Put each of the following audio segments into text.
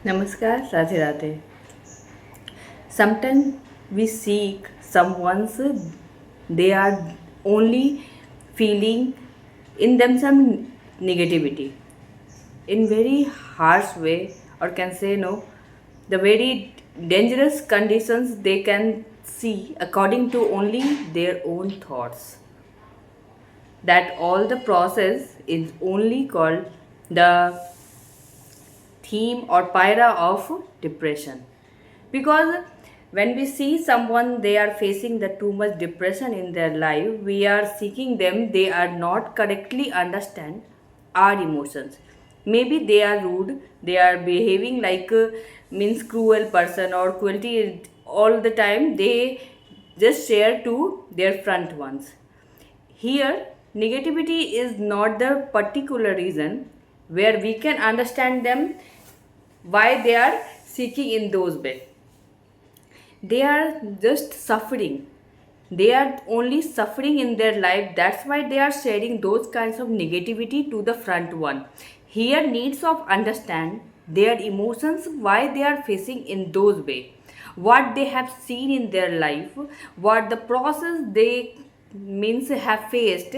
Namaskar, Radhe Radhe. Sometimes we seek someone's, they are only feeling in them some negativity in very harsh way, or can say no, the very dangerous conditions they can see according to only their own thoughts. That all the process is only called the theme or pyra of depression, because when we see someone they are facing the too much depression in their life, we are seeking them, they are not correctly understand our emotions. Maybe they are rude, they are behaving like means cruel person or cruelty all the time, they just share to their front ones. Here, negativity is not the particular reason where we can understand them why they are seeking in those ways. They are just suffering. They are only suffering in their life. That's why they are sharing those kinds of negativity to the front one. Here needs of understand their emotions, why they are facing in those way, what they have seen in their life, what the process they means have faced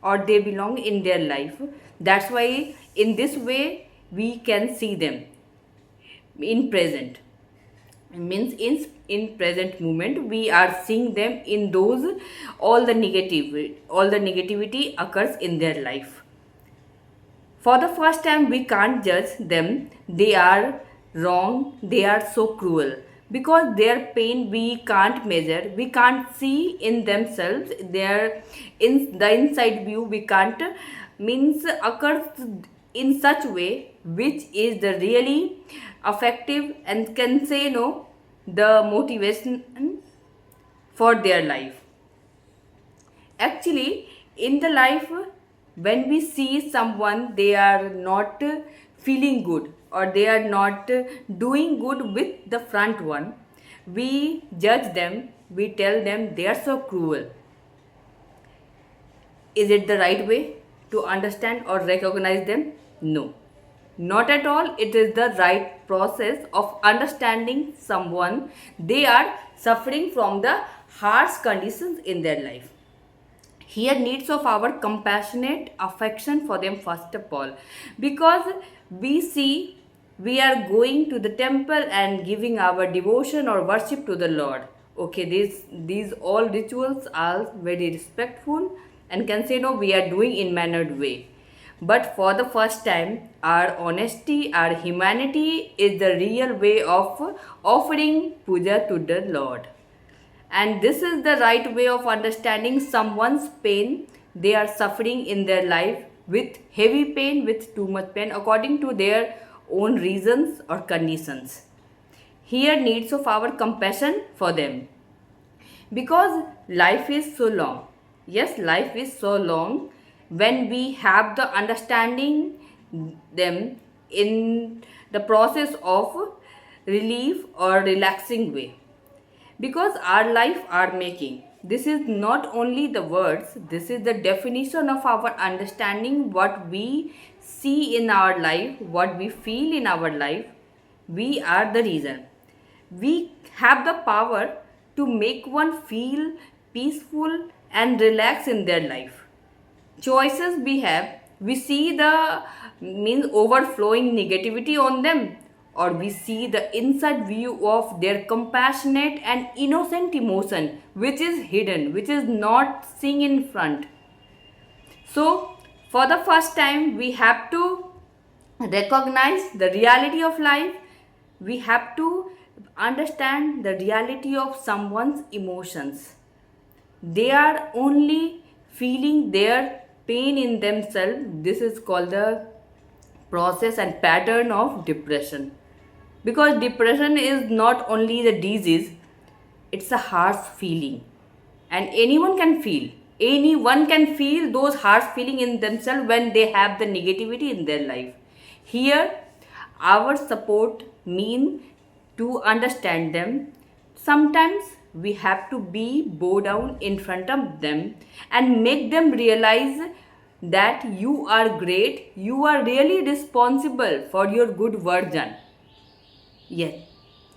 or they belong in their life. That's why in this way we can see them in present, means in present moment we are seeing them in those all the negativity occurs in their life. For the first time we can't judge them, they are wrong, they are so cruel, because their pain we can't measure, we can't see in themselves, their in the inside view we can't means occurs in such way which is the really effective and can say no the motivation for their life. Actually, in the life, when we see someone, they are not feeling good or they are not doing good with the front one, we judge them, we tell them they are so cruel. Is it the right way to understand or recognize them? No, not at all. It is the right process of understanding someone. They are suffering from the harsh conditions in their life. Here needs of our compassionate affection for them first of all, because we see we are going to the temple and giving our devotion or worship to the Lord. Okay, these all rituals are very respectful and can say no we are doing in mannered way. But for the first time, our honesty, our humanity is the real way of offering puja to the Lord. And this is the right way of understanding someone's pain they are suffering in their life, with heavy pain, with too much pain, according to their own reasons or conditions. Here needs of our compassion for them, because life is so long. Yes, life is so long. When we have the understanding them in the process of relief or relaxing way, because our life are making, this is not only the words, this is the definition of our understanding what we see in our life, what we feel in our life. We are the reason, we have the power to make one feel peaceful and relax in their life. Choices we have, we see the means overflowing negativity on them, or we see the inside view of their compassionate and innocent emotion which is hidden, which is not seen in front. So for the first time we have to recognize the reality of life, we have to understand the reality of someone's emotions. They are only feeling their pain in themselves. This is called the process and pattern of depression, because depression is not only the disease, it's a harsh feeling, and anyone can feel those harsh feeling in themselves when they have the negativity in their life. Here our support mean to understand them. Sometimes we have to be bow down in front of them and make them realize that you are great, you are really responsible for your good version. Yes,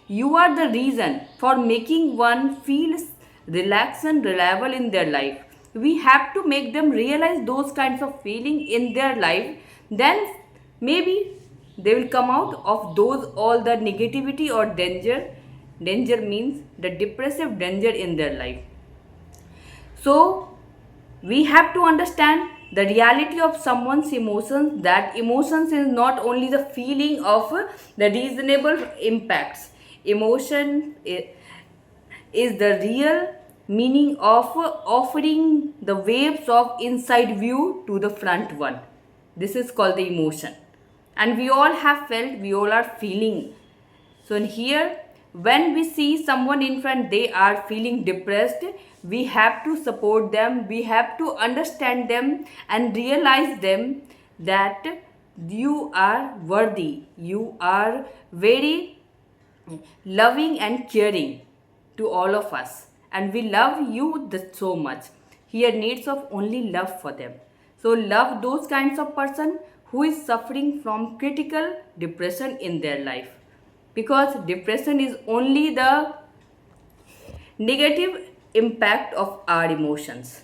you are the reason for making one feel relaxed and reliable in their life. We have to make them realize those kinds of feeling in their life. Then maybe they will come out of those all the negativity or danger. Danger means the depressive danger in their life. So we have to understand the reality of someone's emotions, that emotions is not only the feeling of the reasonable impacts. Emotion is the real meaning of offering the waves of inside view to the front one. This is called the emotion, and we all have felt, we all are feeling. So in here, when we see someone in front, they are feeling depressed, we have to support them, we have to understand them and realize them that you are worthy, you are very loving and caring to all of us, and we love you so much. Here needs of only love for them. So love those kinds of person who is suffering from critical depression in their life, because depression is only the negative impact of our emotions.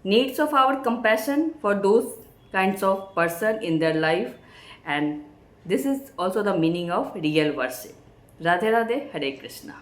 Needs of our compassion for those kinds of person in their life, and this is also the meaning of real worship. Radhe Radhe, Hare Krishna.